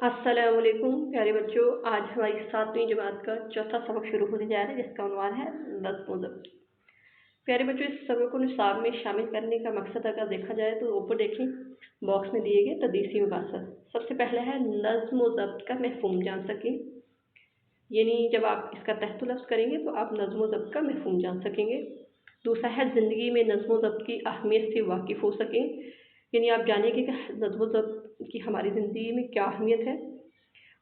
अस्सलाम वालेकुम प्यारे बच्चों। आज हमारी 7वीं जमात का चौथा सबक शुरू होने जा रहा है, जिसका उन्वान है नज़्म व ज़ब्त। प्यारे बच्चों, इस सबक को निसाब में शामिल करने का मकसद अगर देखा जाए तो ऊपर देखें बॉक्स में दिए गए तदरीसी मकासद। सबसे पहला है नज़्म व ज़ब्त का मफ़हूम जान सकें, यानी जब आप इसका तहत लफ्ज़ करेंगे तो आप नज़्म व ज़ब्त का मफ़हूम जान सकेंगे। दूसरा है ज़िंदगी में नज़्म व ज़ब्त की अहमियत से वाकिफ़ हो सकें, यानी आप जानेंगे कि नज़्म व ज़ब्त की हमारी ज़िंदगी में क्या अहमियत है।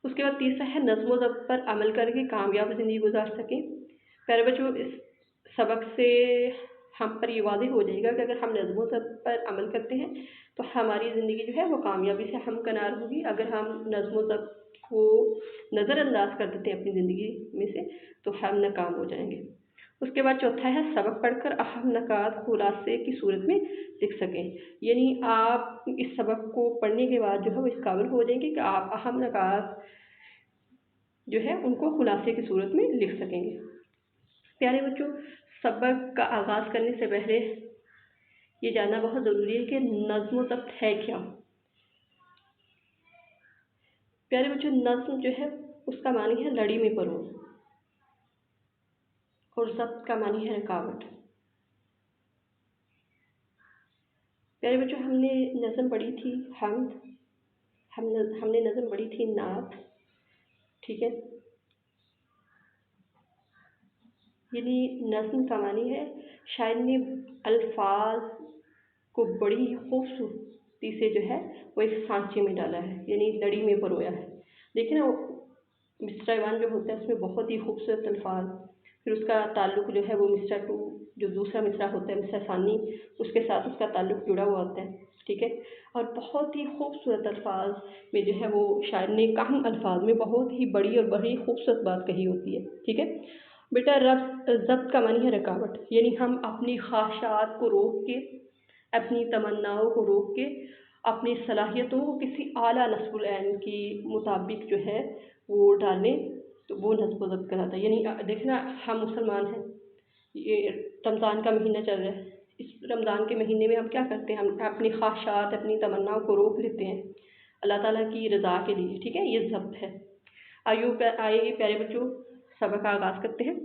उसके बाद तीसरा है नज़्म व ज़ब्त पर अमल करके कामयाब ज़िंदगी गुजार सकें। प्यारे बच्चों, इस सबक से हम पर ये वाज़ेह हो जाएगा कि अगर हम नज़्म व ज़ब्त पर अमल करते हैं तो हमारी ज़िंदगी जो है वो कामयाबी से हमकनार होगी। अगर हम नज़्म व ज़ब्त को नज़रअंदाज कर देते हैं अपनी ज़िंदगी में से तो हम नाकाम हो जाएंगे। उसके बाद चौथा है सबक पढ़कर अहम नकात खुलासे की सूरत में लिख सकें, यानी आप इस सबक को पढ़ने के बाद जो है वो इस काबिल हो जाएंगे कि आप अहम नकात जो है उनको खुलासे की सूरत में लिख सकेंगे। प्यारे बच्चों, सबक का आगाज़ करने से पहले ये जानना बहुत ज़रूरी है कि नज़्म व ज़ब्त है क्या। प्यारे बच्चों, नज़्म जो है उसका मानी है लड़ी में परों और ज़ब्त का मानी है रुकावट। प्यारे बच्चों, हमने नज़्म पढ़ी थी हमने नज़्म पढ़ी थी नात, ठीक है। यानी नज़्म का मानी है शायर ने अल्फाज को बड़ी खूबसूरती से जो है वो एक सांचे में डाला है, यानी लड़ी में परोया है। देखिए ना, मिसरा-ए-वान जो होता है उसमें बहुत ही खूबसूरत अल्फाज, फिर उसका ताल्लुक़ जो है वो मिसरा टू जो दूसरा मिसरा होता है मिसरा सानी, उसके साथ उसका ताल्लुक़ जुड़ा हुआ होता है, ठीक है। और बहुत ही खूबसूरत अल्फाज में जो है वो शायर ने कम अल्फाज में बहुत ही बड़ी और बड़ी खूबसूरत बात कही होती है, ठीक है। बेटा, ज़ब्त का मानी है रुकावट, यानी हम अपनी ख्वाहिशात को रोक के, अपनी तमन्नाओं को रोक के अपनी सलाहियतों को किसी आला नस्बुल ऐन की मुताबिक जो है वो डालें तो वो नज़्म व ज़ब्त कहलाता है। यानी देखना, हम मुसलमान हैं, ये रमज़ान का महीना चल रहा है, इस रमज़ान के महीने में हम क्या करते हैं, हम अपनी ख्वाहिशात अपनी तमन्नाओं को रोक लेते हैं अल्लाह ताला की रज़ा के लिए, ठीक है। ये ज़ब्त है। आइए प्यारे बच्चों, सबक का आगाज़ करते हैं।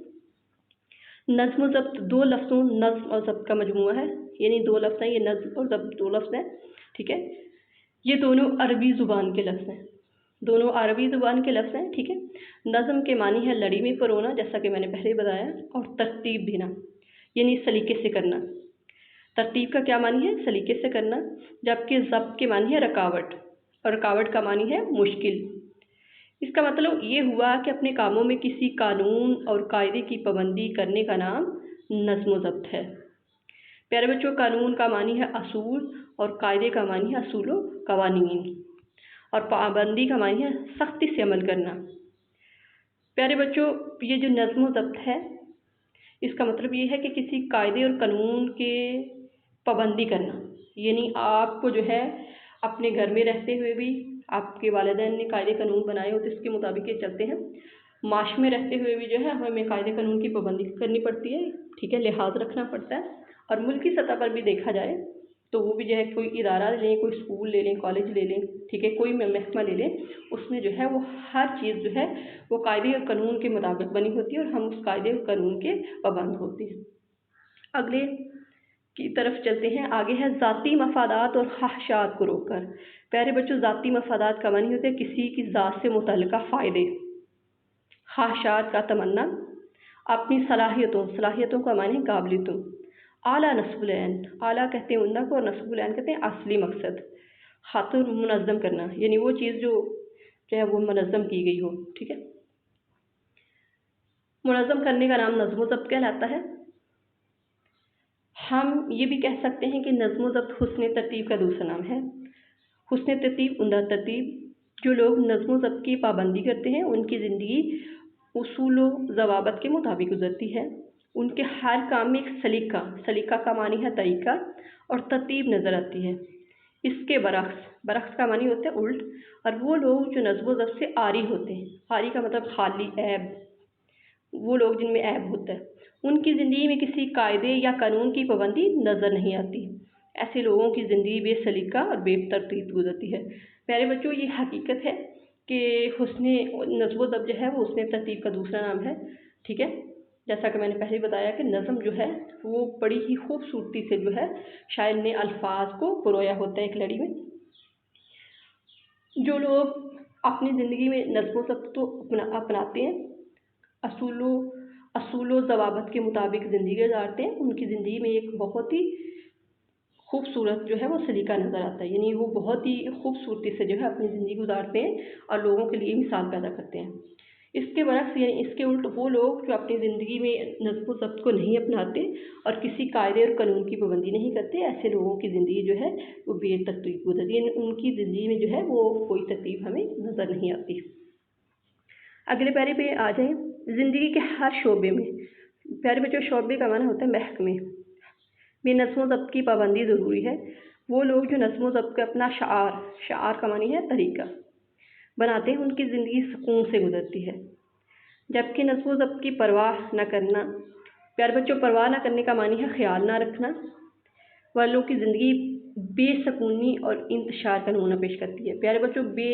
नज़्म व ज़ब्त दो लफ्ज़ों नज़्म और ज़ब्त का मजमूआ है, यानी दो लफ्ज़ हैं, ये नज़्म और ज़ब्त दो लफ्ज़ हैं, ठीक है। ये दोनों अरबी ज़ुबान के लफ्ज़ हैं, दोनों अरबी ज़ुबान के लफ्ज़ हैं, ठीक है। नज़्म के मानी है लड़ी में परोना, जैसा कि मैंने पहले बताया, और तरतीब देना, यानी सलीके से करना। तरतीब का क्या मानी है, सलीके से करना। जबकि ज़ब्त के मानी है रुकावट, और रुकावट का मानी है मुश्किल। इसका मतलब ये हुआ कि अपने कामों में किसी कानून और कायदे की पाबंदी करने का नाम नज़्म व ज़ब्त है। प्यारे बच्चों, कानून का मानी है असूल और कायदे का मानी है असूल व कवानीन, और पाबंदी का मानी है सख्ती से अमल करना। प्यारे बच्चों, ये जो नज़्म व ज़ब्त है इसका मतलब ये है कि किसी कायदे और कानून के पाबंदी करना, यानी आपको जो है अपने घर में रहते हुए भी आपके वालिदैन ने कायदे कानून बनाए हो तो इसके मुताबिक ये चलते हैं। माश में रहते हुए भी जो है हमें कायदे कानून की पाबंदी करनी पड़ती है, ठीक है, लिहाज रखना पड़ता है। और मुल्की सतह पर भी देखा जाए तो वो भी जो है कोई इदारा लें, कोई स्कूल ले लें, कॉलेज ले लें, ठीक है, कोई महकमा ले लें, उसमें जो है वो हर चीज़ जो है वो कायदे और कानून के मुताबिक बनी होती है और हम उस कायदे और कानून के पाबंद होते हैं। अगले की तरफ चलते हैं। आगे है ज़ाती मफादात और ख्वाहिशात को रोककर। प्यारे बच्चों, ज़ाती मफादात का मानी होता है किसी की ज़ात से मुतल्लिका फ़ायदे, ख्वाहिशात का तमन्ना, अपनी सलाहियतों का मानी काबिलियतों। आला नस्बुल ऐन, आला कहते हैं उन्दा को और नस्बुल ऐन कहते हैं असली मकसद। खातिर मुनज़्ज़म करना, यानी वो चीज़ जो है वो मुनज़्ज़म की गई हो, ठीक है। मुनज़्ज़म करने का नाम नज़्म व ज़ब्त कहलाता है। हम ये भी कह सकते हैं कि नज़्म व ज़ब्त हुस्न तरतीब का दूसरा नाम है। हुस्न तरतीब, उम्दा तरतीब। जो लोग नज़्म व ज़ब्त की पाबंदी करते हैं उनकी ज़िंदगी उसूल व ज़वाबित के मुताबिक गुजरती है। उनके हर काम में एक सलीका का मानी है तरीका और तरतीब नज़र आती है। इसके बरक्स का मानी होता है उल्ट। और वो लोग जो नज़्म व ज़ब्त से आरी होते हैं, आरी का मतलब खाली, ऐब, वो लोग जिनमें ऐब होता है, उनकी ज़िंदगी में किसी कायदे या कानून की पाबंदी नज़र नहीं आती। ऐसे लोगों की ज़िंदगी बेसलीका और बेतरतीब गुजरती है। प्यारे बच्चों, ये हकीकत है کہ حسن نظم و ضبط جو ہے وہ حسن ترتیب کا دوسرا نام ہے، ٹھیک ہے۔ جیسا کہ میں نے پہلے بتایا کہ نظم جو ہے وہ بڑی ہی خوبصورتی سے جو ہے شاعر نے الفاظ کو پرویا ہوتا ہے ایک لڑی میں۔ جو لوگ اپنی زندگی میں نظم و ضبط کو اپناتے ہیں، اصول و ضوابط کے مطابق زندگی گزارتے ہیں، ان کی زندگی میں ایک بہت ہی خوبصورت جو ہے وہ سلیقہ نظر آتا ہے، یعنی وہ بہت ہی خوبصورتی سے جو ہے اپنی زندگی گزارتے ہیں اور لوگوں کے لیے مثال پیدا کرتے ہیں۔ اس کے برعکس یعنی اس کے الٹ وہ لوگ جو اپنی زندگی میں نظم و ضبط کو نہیں اپناتے اور کسی قاعدے اور قانون کی پابندی نہیں کرتے، ایسے لوگوں کی زندگی جو ہے وہ بے ترتیب گزرتی ہے، یعنی ان کی زندگی میں جو ہے وہ کوئی ترتیب ہمیں نظر نہیں آتی۔ اگلے پیرے پہ آ جائیں، زندگی کے ہر شعبے میں، پیارے بچوں شعبے کا معنی ہوتا ہے محکمے میں نظم و ضبط کی پابندی ضروری ہے۔ وہ لوگ جو نظم و ضبط کا اپنا شعار کا معنی ہے طریقہ بناتے ہیں، ان کی زندگی سکون سے گزرتی ہے، جبکہ نظم و ضبط کی پرواہ نہ کرنا، پیارے بچوں پرواہ نہ کرنے کا معنی ہے خیال نہ رکھنا، والوں کی زندگی بے سکونی اور انتشار کا نمونہ پیش کرتی ہے۔ پیارے بچوں بے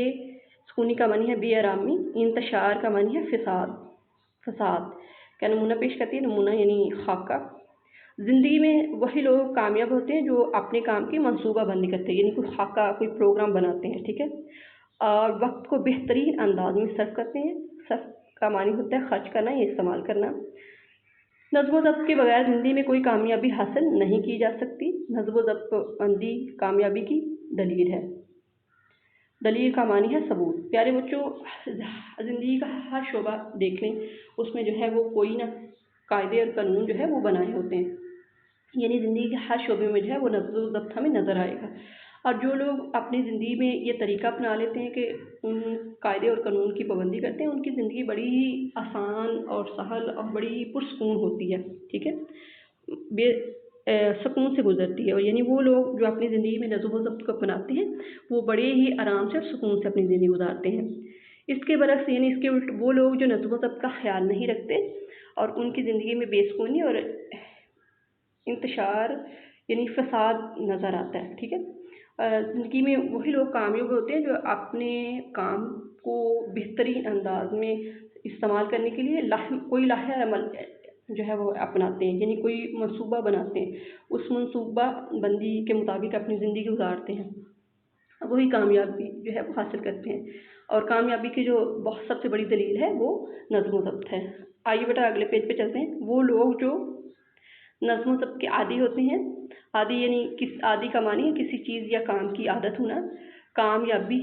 سکونی کا معنی ہے بے آرامی، انتشار کا معنی ہے فساد کا نمونہ پیش کرتی ہے، نمونہ یعنی خاکہ۔ زندگی میں وہی لوگ کامیاب ہوتے ہیں جو اپنے کام کی منصوبہ بندی کرتے ہیں، یعنی کوئی خاکہ کوئی پروگرام بناتے ہیں، ٹھیک ہے، اور وقت کو بہترین انداز میں صرف کرتے ہیں۔ صرف کا معنی ہوتا ہے خرچ کرنا یا استعمال کرنا۔ نظم و ضبط کے بغیر زندگی میں کوئی کامیابی حاصل نہیں کی جا سکتی۔ نظم و ضبط بندی کامیابی کی دلیل ہے۔ دلیل کا معنی ہے ثبوت۔ پیارے بچوں زندگی کا ہر شعبہ دیکھ لیں، اس میں جو ہے وہ کوئی نہ قاعدے اور قانون جو ہے وہ بنائے ہوتے ہیں، یعنی زندگی کے ہر شعبے میں جو ہے وہ نظم و ضبط ہمیں نظر آئے گا۔ اور جو لوگ اپنی زندگی میں یہ طریقہ اپنا لیتے ہیں کہ ان قاعدے اور قانون کی پابندی کرتے ہیں، ان کی زندگی بڑی ہی آسان اور سہل اور بڑی ہی پرسکون ہوتی ہے، ٹھیک ہے، سکون سے گزرتی ہے، اور یعنی وہ لوگ جو اپنی زندگی میں نظم و ضبط کو اپناتے ہیں وہ بڑے ہی آرام سے اور سکون سے اپنی زندگی گزارتے ہیں۔ اس کے برعکس یعنی اس کے الٹ وہ لوگ جو نظم و ضبط کا خیال نہیں رکھتے اور ان کی زندگی میں بے سکونی اور انتشار یعنی فساد نظر آتا ہے، ٹھیک ہے۔ زندگی میں وہی لوگ کامیاب ہوتے ہیں جو اپنے کام کو بہترین انداز میں استعمال کرنے کے لیے کوئی لاہے عمل جو ہے وہ اپناتے ہیں، یعنی کوئی منصوبہ بناتے ہیں، اس منصوبہ بندی کے مطابق اپنی زندگی گزارتے ہیں، وہی کامیابی جو ہے وہ حاصل کرتے ہیں۔ اور کامیابی کی جو سب سے بڑی دلیل ہے وہ نظم و ضبط ہے۔ آئیے بیٹا اگلے پیج پہ چلتے ہیں۔ وہ لوگ جو نظم و ضبط کے عادی ہوتے ہیں، عادی یعنی عادی کا معنی ہے کسی چیز یا کام کی عادت ہونا، کامیابی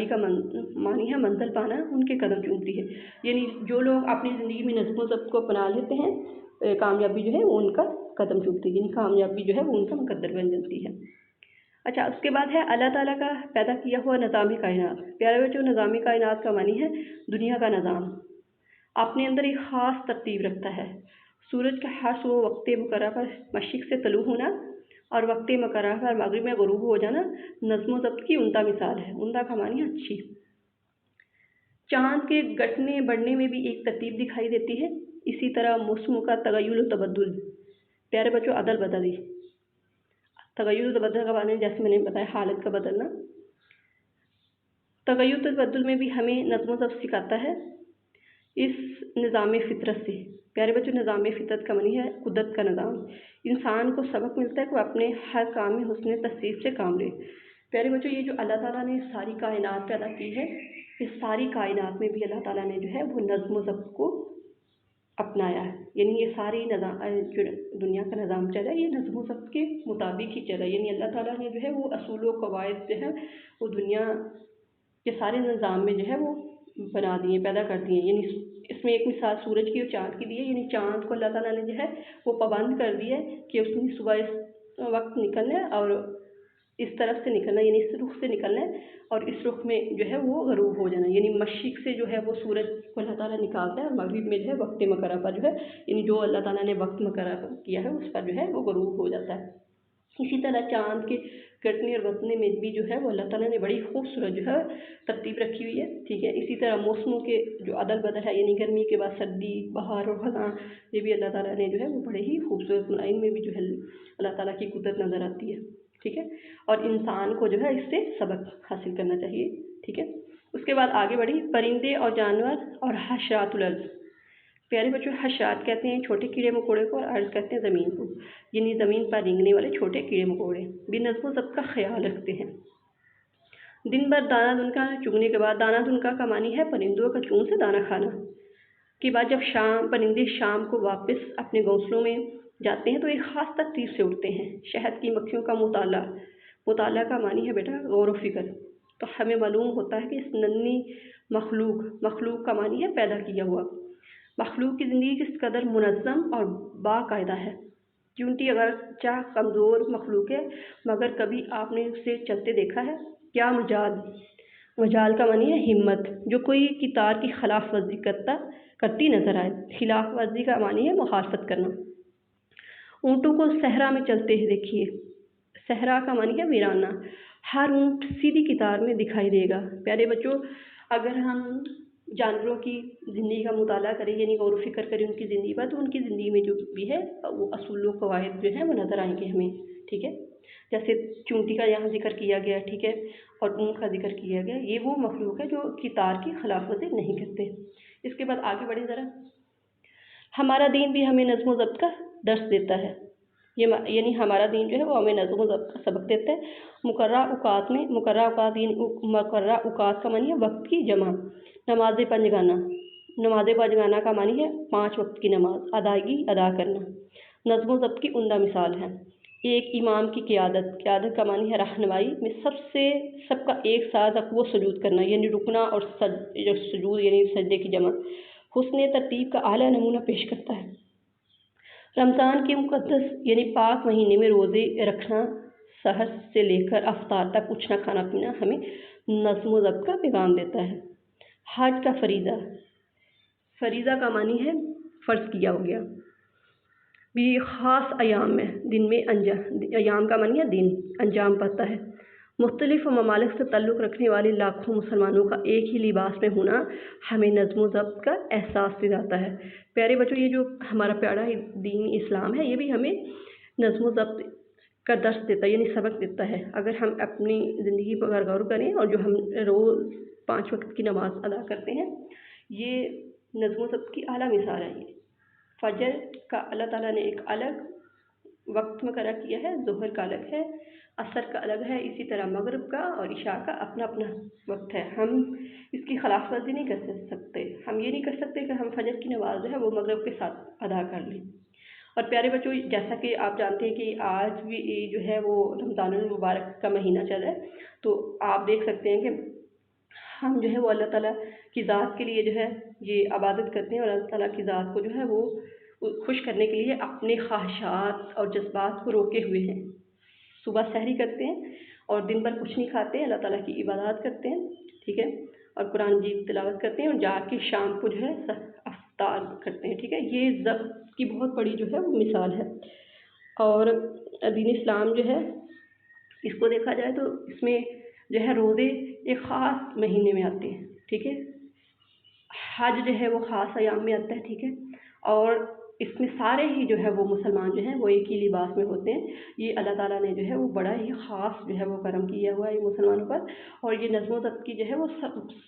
کا معنی ہے منزل پانا، ان کے قدم چومتی ہے، یعنی جو لوگ اپنی زندگی میں نظم و ضبط کو اپنا لیتے ہیں کامیابی جو ہے وہ ان کا قدم چومتی ہے، یعنی کامیابی جو ہے وہ ان کا مقدر بن جاتی ہے۔ اچھا اس کے بعد ہے اللہ تعالیٰ کا پیدا کیا ہوا نظام کائنات۔ پیارے بچوں نظام کائنات کا معنی ہے دنیا کا نظام اپنے اندر ایک خاص ترتیب رکھتا ہے۔ سورج کا ہر صبح وقت مقررہ پر مشرق سے طلوع ہونا اور وقت مقررہ پر مغرب میں غروب ہو جانا نظم و ضبط کی عمدہ مثال ہے۔ عمدہ کا معنی ہے اچھی۔ چاند کے گھٹنے بڑھنے میں بھی ایک ترتیب دکھائی دیتی ہے، اسی طرح موسموں کا تغیر و تبدل، پیارے بچوں عدل بدلی، تغیر و تبدل کا معنی جیسے میں نے بتایا حالت کا بدلنا، تغیر و تبدل میں بھی ہمیں نظم و ضبط سکھاتا ہے اس نظام فطرت سے۔ پیارے بچوں نظام فطرت کا معنی ہے قدرت کا نظام، انسان کو سبق ملتا ہے کہ وہ اپنے ہر کام میں حسن تصویر سے کام لے۔ پیارے بچوں یہ جو اللہ تعالیٰ نے ساری کائنات پیدا کی ہے، اس ساری کائنات میں بھی اللہ تعالیٰ نے جو ہے وہ نظم و ضبط کو اپنایا ہے، یعنی یہ ساری نظام جو دنیا کا نظام چلا ہے یہ نظم و ضبط کے مطابق ہی چلا، یعنی اللہ تعالیٰ نے جو ہے وہ اصول و قواعد جو ہے وہ دنیا کے سارے نظام میں جو ہے وہ بنا دیے، پیدا کر دیے، یعنی اس میں ایک مثال سورج کی اور چاند کی دی ہے، یعنی چاند کو اللہ تعالیٰ نے جو ہے وہ پابند کر دیا ہے کہ اس نے صبح اس وقت نکلنا ہے اور اس طرف سے نکلنا ہے، یعنی اس رخ سے نکلنا ہے اور اس رخ میں جو ہے وہ غروب ہو جانا ہے، یعنی مشرق سے جو ہے وہ سورج کو اللہ تعالیٰ نکالتا ہے اور مغرب میں جو ہے وقت مقررہ پر جو ہے یعنی جو اللہ تعالیٰ نے وقت مقررہ کیا ہے اس پر جو ہے وہ غروب ہو جاتا ہے۔ اسی طرح چاند کے گھٹنے اور بڑھنے میں بھی جو ہے وہ اللہ تعالیٰ نے بڑی خوبصورت جو ہے ترتیب رکھی ہوئی ہے، ٹھیک ہے۔ اسی طرح موسموں کے جو عدل بدل ہے، یعنی گرمی کے بعد سردی، بہار اور خزاں، یہ بھی اللہ تعالیٰ نے جو ہے وہ بڑے ہی خوبصورت بنائی، ان میں بھی جو ہے اللہ تعالیٰ کی قدرت نظر آتی ہے، ٹھیک ہے، اور انسان کو جو ہے اس سے سبق حاصل کرنا چاہیے، ٹھیک ہے۔ اس उसके बाद आगे बढ़ी, परिंदे और जानवर और हशरातुल अर्ज़। प्यारे बच्चों, हशरात कहते हैं छोटे कीड़े मकोड़े को और अर्ज़ कहते हैं ज़मीन को, यानी ज़मीन पर रेंगने वाले छोटे कीड़े मकोड़े भी नज़्म व ज़ब्त का ख्याल रखते हैं। दिन भर दाना दुनका चुगने के बाद, दाना दुनका का मानी है परिंदों का चून से दाना खाना के बाद जब परिंदे शाम को वापस अपने घोंसलों में जाते हैं तो एक ख़ास तरतीब से उठते हैं। शहद की मक्खियों का मुताला का मानी है बेटा गौर व फिक्र। तो हमें मालूम होता है कि इस नन्ही मखलूक का मानी है पैदा किया हुआ। मखलूक की ज़िंदगी किस कदर मुनज़्ज़म और बाकायदा है। चूंटी अगरचा कमज़ोर मखलूक है मगर कभी आपने उसे चलते देखा है? क्या मजाल का मानी है हिम्मत, जो कोई की तार की खिलाफ वर्जी करती नजर आए। खिलाफ वर्जी का मानी है मुखालफत करना। ऊँटों को सहरा में चलते ही देखिए। सहरा का मानी है वीराना। हर ऊँट सीधी कितार में दिखाई देगा। प्यारे बच्चों, अगर हम जानवरों की ज़िंदगी का मुताला करें, यानी गौर व फिक्र करें उनकी ज़िंदगी पर, तो उनकी ज़िंदगी में जो भी है वो असूल व कवायद जो है वो नज़र आएंगे हमें। ठीक है, जैसे चूंटी का यहाँ जिक्र किया गया, ठीक है, और ऊँट का जिक्र किया गया। ये वो मखलूक है जो कितार की खिलाफ वर्जी नहीं करते। इसके बाद आगे बढ़े ज़रा। हमारा दीन भी हमें नज़्म व ज़ब्त का दर्स देता है। यानी हमारा दीन जो है वो हमें नज़्म व ज़ब्त का सबक देता है। मुकर्रर औकात का मानी है वक्त की जमा। नमाज पंजगाना का मानी है 5 वक्त की नमाज अदायगी अदा करना। नज़्म व ज़ब्त की उम्दा मिसाल है एक इमाम की क़यादत का मानी है रहनुमाई में सबका एक साथ वो सजूद करना, यानी रुकना और सजूद यानी सजदे की जमा हुस्न तरतीब का आला नमूना पेश करता है। रमज़ान के मुक़द्दस यानी पाक महीने में रोज़े रखना, सहर से लेकर अफ्तार तक उठना खाना पीना हमें नज़्म व ज़ब्त का पैगाम देता है। हज का फरीज़ा का मानी है फ़र्ज़ किया हो गया भी ख़ास अयाम में दिन में अयाम का मानी है दिन अंजाम पाता है। मुख्तलिफ़ ममालिक से ताल्लुक़ रखने वाले लाखों मुसलमानों का एक ही लिबास में होना हमें नज़्म व ज़ब्त का एहसास दिलाता है। प्यारे बच्चों, ये जो हमारा प्यारा दीन इस्लाम है ये भी हमें नज़्म व ज़ब्त का दर्स देता है, यानी सबक देता है। अगर हम अपनी ज़िंदगी पर गौर करें और जो हम रोज़ 5 वक्त की नमाज़ अदा करते हैं, ये नज़्म व ज़ब्त की आला मिसाल है। ये फजर का अल्लाह ताला ने एक अलग वक्त मुकर्रर किया है, ज़ोहर का अलग है, असर का अलग है, इसी तरह मगरिब का और इशा का अपना अपना वक्त है। हम इसकी खिलाफ वर्जी नहीं कर सकते। हम ये नहीं कर सकते कि हम फजर की नमाज जो है वो मगरिब के साथ अदा कर लें। और प्यारे बच्चों, जैसा कि आप जानते हैं कि आज भी जो है वो रमज़ानुल मुबारक का महीना चल रहा है, तो आप देख सकते हैं कि हम जो है वो अल्लाह ताला की ज़ात के लिए जो है ये इबादत करते हैं और अल्लाह ताला की ज़ात को जो है वो खुश करने के लिए अपने ख्वाहिशात और जज्बात को रोके हुए हैं। सुबह सहरी करते हैं और दिन भर कुछ नहीं खाते हैं, अल्लाह ताला की इबादत करते हैं, ठीक है, और कुरान जी तिलावत करते हैं और जाके शाम को जो है अफ्तार करते हैं। ठीक है, ये ज़ब्त की बहुत बड़ी जो है वो मिसाल है। और दीन इस्लाम जो है इसको देखा जाए तो इसमें जो है रोज़े एक ख़ास महीने में आते हैं। ठीक है, हज जो है वो ख़ास अयाम में आता है। ठीक है, और इसमें सारे ही जो है वो मुसलमान जो हैं वो एक ही लिबास में होते हैं। ये अल्लाह ताला ने जो है वो बड़ा ही ख़ास जो है वो करम किया हुआ है मुसलमानों पर। और ये नज़्म व ज़ब्त की जो है वो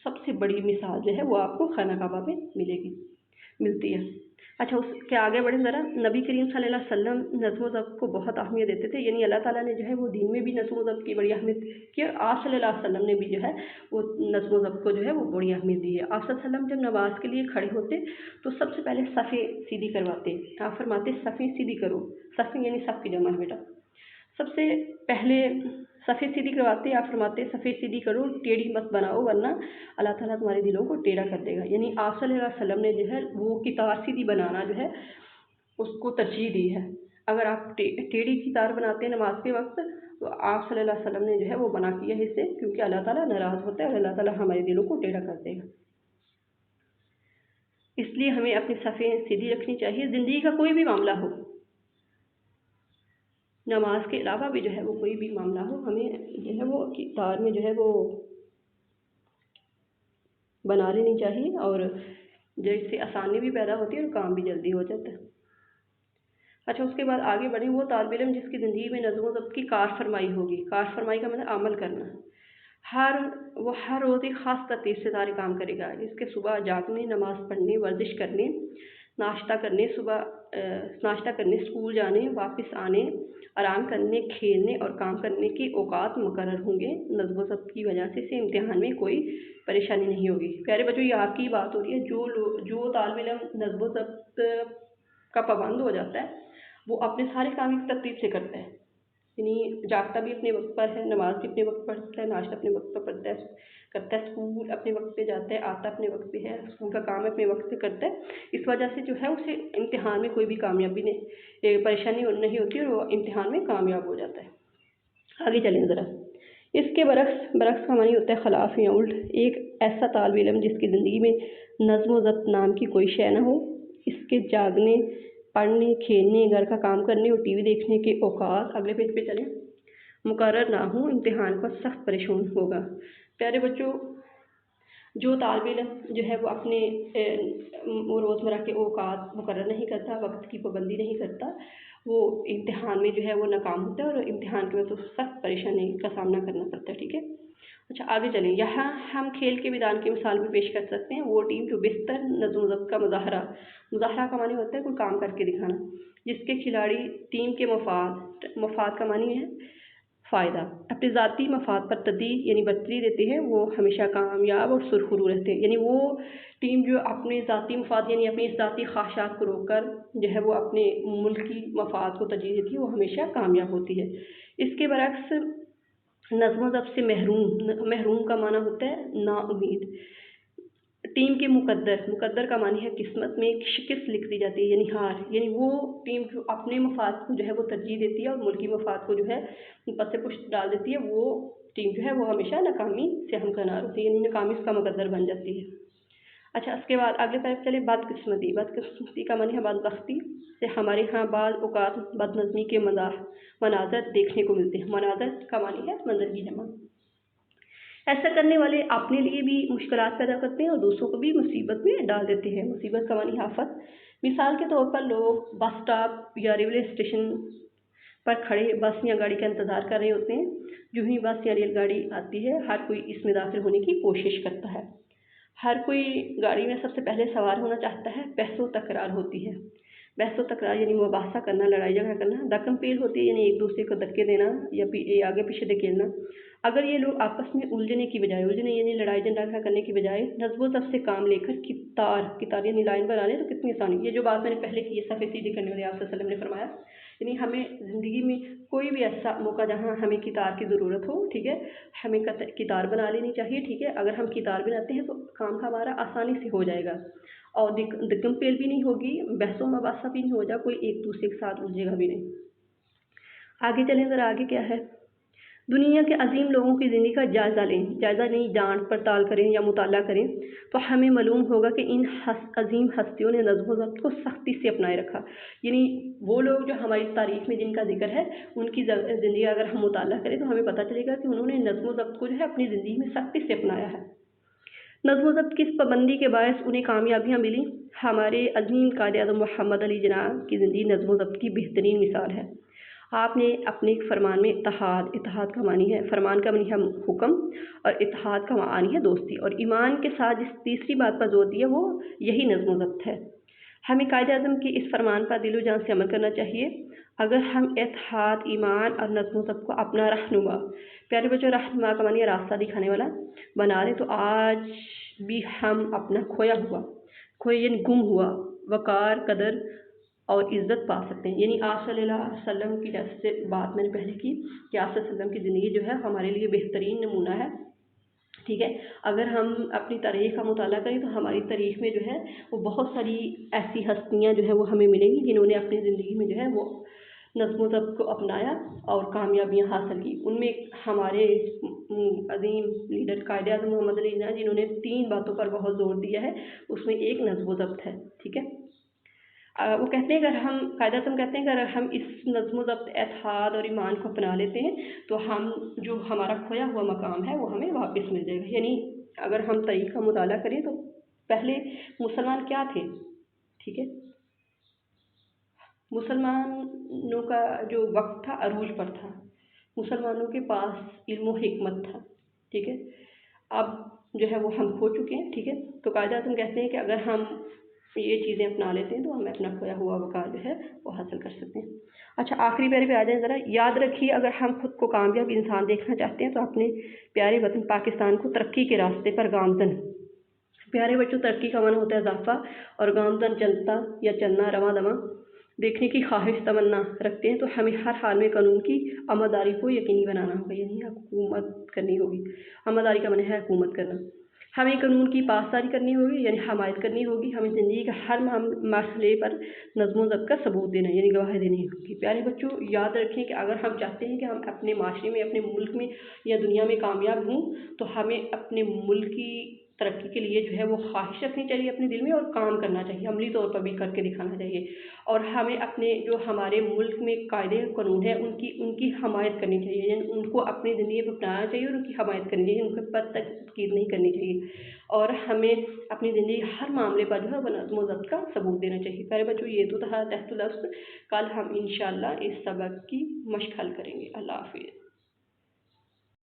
सबसे बड़ी मिसाल जो है वो आपको खाना काबा में मिलती है। अच्छा, उसके आगे बढ़े ज़रा। नबी करीम सल्लल्लाहु अलैहि वसल्लम नज़्म व ज़ब्त को बहुत अहमियत देते थे, यानी अल्लाह ताला ने जो है वो दीन में भी नज़्म व ज़ब्त की बड़ी अहमियत की और आप सल्लल्लाहु अलैहि वसल्लम ने भी जो है वो नज़्म व ज़ब्त को जो है वो बड़ी अहमियत दी है। आप सल्लल्लाहु अलैहि वसल्लम जब नमाज के लिए खड़े होते तो सबसे पहले सफ़ें सीधी करवाते। आप फरमाते सफ़ें सीधी करो, सफ़ें यानी सब की जमा है बेटा। सबसे पहले सफ़ेद सीधी करवाते, आप फरमाते सफ़ेद सीधी करो, टेढ़ी मत बनाओ वरना अल्लाह ताला तुम्हारे दिलों को टेढ़ा कर देगा। यानी आप सल्लल्लाहु अलैहि वसल्लम ने जो है वो कितार सीधी बनाना जो है उसको तरजीह दी है। अगर आप टेढ़ी कितार बनाते हैं नमाज के वक्त तो आप सल्लल्लाहु अलैहि वसल्लम ने जो है वो मना किया है इससे, क्योंकि अल्लाह ताला नाराज़ होता है और अल्लाह ताला हमारे दिलों को टेढ़ा कर देगा। इसलिए हमें अपनी सफ़ें सीधी रखनी चाहिए। ज़िंदगी का कोई भी मामला हो, नमाज के अलावा भी जो है वो कोई भी मामला हो, हमें जो है वो कितार में जो है वो बना लेनी चाहिए और जिससे आसानी भी पैदा होती है और काम भी जल्दी हो जाता है। अच्छा, उसके बाद आगे बढ़ें। वो तालिब इल्म जिसकी ज़िंदगी में नज़्म व ज़ब्त की कार फरमाई होगी। कार फरमाई का मतलब अमल करना। हर रोज़ एक ख़ास तरतीब से सारे काम करेगा, जिसके सुबह जागने, नमाज़ पढ़ने, वर्जिश करने, नाश्ता करने, नाश्ता करने, स्कूल जाने, वापस आने, आराम करने, खेलने और काम करने के औकात मुकर्रर होंगे। नज़्म व ज़ब्त की वजह से इसे इम्तिहान में कोई परेशानी नहीं होगी। प्यारे बच्चों, ये आपकी बात हो रही है। जो तालिब इल्म नज़्म व ज़ब्त का पाबंद हो जाता है, वो अपने सारे काम एक तरतीब से करता है, यानी जागता भी अपने वक्त पर है, नमाज भी अपने वक्त पढ़ता है, नाश्ता अपने वक्त पर पढ़ता है, करता है, स्कूल अपने वक्त पे जाता है, आता अपने वक्त पे है, स्कूल का काम अपने वक्त पे करता है। इस वजह से जो है उसे इम्तिहान में कोई भी कामयाबी नहीं, परेशानी नहीं होती और वो इम्तिहान में कामयाब हो जाता है। आगे चलें ज़रा। इसके बरक्स का मानी होता है खिलाफ या उल्ट। एक ऐसा तालिब इल्म जिसकी ज़िंदगी में नज़्म व ज़ब्त नाम की कोई शय ना हो, इसके जागने, पढ़ने, खेलने, घर का काम करने और टीवी देखने के औकात, अगले पेज पे चलें, मुकर्रर ना हो, इम्तिहान पर सख्त परेशान होगा। प्यारे बच्चों, जो तालिब इल्म जो है वो अपने वो रोज़मर्रा के औकात मुकर्रर नहीं करता, वक्त की पाबंदी नहीं करता, वो इम्तिहान में जो है वो नाकाम होता है और इम्तिहान के वक्त तो सख्त परेशानी का सामना करना पड़ता है। ठीक है, अच्छा आगे चलें। यहाँ हम खेल के मैदान की मिसाल भी पेश कर सकते हैं। वो टीम जो बेहतर नज़्म ज़ब्त का मुज़ाहरा का मानी होता है कोई काम करके दिखाना, जिसके खिलाड़ी टीम के मफाद का मानी है फ़ायदा, अपने ज़ाती मफाद पर तरजीह यानी बरतरी देते हैं, वो हमेशा कामयाब और सुरखरू रहते हैं। यानी वो टीम जो अपने ज़ाती मफाद यानी अपनी ज़ाती ख्वाहिशात को रोक कर जो है वो अपने मुल्की मफाद को तरजीह देती है, वो हमेशा कामयाब होती है। इसके बरक्स नज़्म ज़ब्त से महरूम का माना होता है नाउमीद। टीम के मुकद्दर का मानी है किस्मत में शिकस्त लिख दी जाती है, यानी हार, यानी वो टीम जो अपने मफाद को जो है वो तरजीह देती है और मुल्की मफाद को जो है पस से पुश डाल देती है, वो टीम जो है वो हमेशा नाकामी से हमकिनार होती है, यानी नाकामी उसका मुकद्दर बन जाती है। अच्छा, उसके बाद अगले तरफ चले। बदकिस्मती का मानी है बदबख्ती से हमारे यहाँ बाज़ औक़ात बदनज़मी के मनाज़र देखने को मिलते हैं। मनाज़र का मानी है मंजर की जमा। ऐसा करने वाले अपने लिए भी मुश्किलात पैदा करते हैं और दूसरों को भी मुसीबत में डाल देते हैं। मुसीबत का मानी आफत। मिसाल के तौर पर लोग बस स्टॉप या रेलवे स्टेशन पर खड़े बस या गाड़ी का इंतज़ार कर रहे होते हैं। जो ही बस या रेलगाड़ी आती है, हर कोई इसमें दाखिल होने की कोशिश करता है। हर कोई गाड़ी में सबसे पहले सवार होना चाहता है। बहसो तकरार होती है। बहसो तकरार यानी मुबाहसा करना, लड़ाई झगड़ा करना। दक्कम पेल होती है, यानी एक दूसरे को धक्के देना या आगे पीछे धकेलना। अगर ये लोग आपस में उलझने यानी लड़ाई झगड़ा करने की बजाय नज़्म व ज़ब्त से काम लेकर कितार यानी लाइन बना लें तो कितनी आसानी। ये जो बात मैंने पहले की, ये सफ़े सीधे करने वाले आप सल्लल्लाहु अलैहि वसल्लम ने फरमाया, यानी हमें ज़िंदगी में कोई भी ऐसा मौका जहाँ हमें कितार की ज़रूरत हो, ठीक है, हमें कितार बना लेनी चाहिए। ठीक है, अगर हम कितार बनाते हैं तो काम हमारा आसानी से हो जाएगा और दिक्कम पेल भी नहीं होगी, बहसों मबासा भी नहीं हो जाए, कोई एक दूसरे के साथ उलझेगा भी नहीं। आगे चलें ज़रा। आगे क्या है? दुनिया के अजीम लोगों की ज़िंदगी का जायज़ा लें। जायज़ा नहीं, जांच पड़ताल करें या मुताला करें तो हमें मालूम होगा कि इन अजीम हस्तियों ने नज़्म व ज़ब्त को सख्ती से अपनाए रखा। यानी वो लोग जो हमारी तारीख़ में जिनका जिक्र है, उनकी ज़िंदगी अगर हम मुताला करें तो हमें पता चलेगा कि उन्होंने नज़्म व ज़ब्त को जो है अपनी ज़िंदगी में सख्ती से अपनाया है। नज़्म व ज़ब्त की इस पाबंदी के बायस उन्हें कामयाबियाँ मिली। हमारे अज़ीम कायद-ए-आज़म मोहम्मद अली जनाब की ज़िंदगी नज़्म व ज़ब्त की बेहतरीन मिसाल है। आपने अपने फरमान में इत्तेहाद का मानी है, फरमान का मानी है हुक्म और इत्तेहाद का मानी है दोस्ती, और ईमान के साथ जिस तीसरी बात पर जोर दिया वो यही नज़्म व ज़ब्त है। हमें कायद-ए-आज़म के इस फरमान पर दिलो जान से अमल करना चाहिए। अगर हम इत्तेहाद, ईमान और नज़्म व ज़ब्त को अपना रहनुमा, प्यारे बच्चों रहनुमा का मानी है रास्ता दिखाने वाला, बना लें तो आज भी हम अपना खोया यानी गुम हुआ वक़ार, कदर और इज़्ज़त पा सकते हैं। यानी आप सल्लल्लाहु अलैहि वसल्लम की जैसे बात मैंने पहले की कि आप सल्लल्लाहु अलैहि वसल्लम की ज़िंदगी जो है हमारे लिए बेहतरीन नमूना है। ठीक है, अगर हम अपनी तारीख़ का मुताला करें तो हमारी तारीख़ में जो है वो बहुत सारी ऐसी हस्तियाँ जो है वो हमें मिलेंगी जिन्होंने अपनी ज़िंदगी में जो है वो नज़्म व ज़ब्त को अपनाया और कामयाबियाँ हासिल की। उनमें हमारे अज़ीम लीडर कायद-ए-आज़म मोहम्मद अली जिन्ना जिन्होंने 3 बातों पर बहुत ज़ोर दिया है, उसमें एक नज़्म व ज़ब्त है। ठीक है, वो कहते हैं कायद-ए-आज़म कहते हैं कि अगर हम इस नज़्म व ज़ब्त, इत्तेहाद और ईमान को अपना लेते हैं तो हम जो हमारा खोया हुआ मकाम है वो हमें वापस मिल जाएगा। यानी अगर हम तारीख़ का मुताला करें तो पहले मुसलमान क्या थे? ठीक है, मुसलमानों का जो वक्त था अरूज पर था। मुसलमानों के पास इल्म व हिकमत था। ٹھیک ہے، اب جو ہے وہ ہم کھو چکے ہیں، ٹھیک ہے۔ تو قائد اعظم کہتے ہیں کہ اگر ہم یہ چیزیں اپنا لیتے ہیں تو ہمیں اپنا کھویا ہوا وقار جو ہے وہ حاصل کر سکتے ہیں۔ اچھا، آخری پیارے پہ آ جائیں ذرا۔ یاد رکھیے، اگر ہم خود کو کامیاب انسان دیکھنا چاہتے ہیں تو اپنے پیارے وطن پاکستان کو ترقی کے راستے پر گامزن، پیارے بچوں، ترقی کا معنی ہوتا ہے اضافہ، اور گامزن چلتا یا چلنا، رواں دواں دیکھنے کی خواہش تمنا رکھتے ہیں، تو ہمیں ہر حال میں قانون کی عملداری کو یقینی بنانا ہوگا، یعنی حکومت کرنی ہوگی۔ عملداری کا معنی ہے حکومت کرنا۔ ہمیں قانون کی پاسداری کرنی ہوگی، یعنی حمایت کرنی ہوگی۔ ہمیں زندگی کا ہر مرحلے پر نظم و ضبط کا ثبوت دینا، یعنی گواہی دینی ہوگی۔ پیارے بچوں، یاد رکھیں کہ اگر ہم چاہتے ہیں کہ ہم اپنے معاشرے میں، اپنے ملک میں یا دنیا میں کامیاب ہوں، تو ہمیں اپنے ملک کی ترقی کے لیے جو ہے وہ خواہش رکھنی چاہیے اپنے دل میں، اور کام کرنا چاہیے، عملی طور پر بھی کر کے دکھانا چاہیے۔ اور ہمیں اپنے جو ہمارے ملک میں قاعدے قانون ہیں ان کی حمایت کرنی چاہیے، یعنی ان کو اپنی زندگی میں اپنانا چاہیے، اور ان کی حمایت کرنی چاہیے، ان پر تنقید نہیں کرنی چاہیے، اور ہمیں اپنی زندگی ہر معاملے پر جو ہے وہ نظم و ضبط کا ثبوت دینا چاہیے۔ پیارے بچوں، یہ تو تھا تحت لفظ۔ کل ہم انشاءاللہ اس سبق کی مشق حل کریں گے۔ اللہ حافظ۔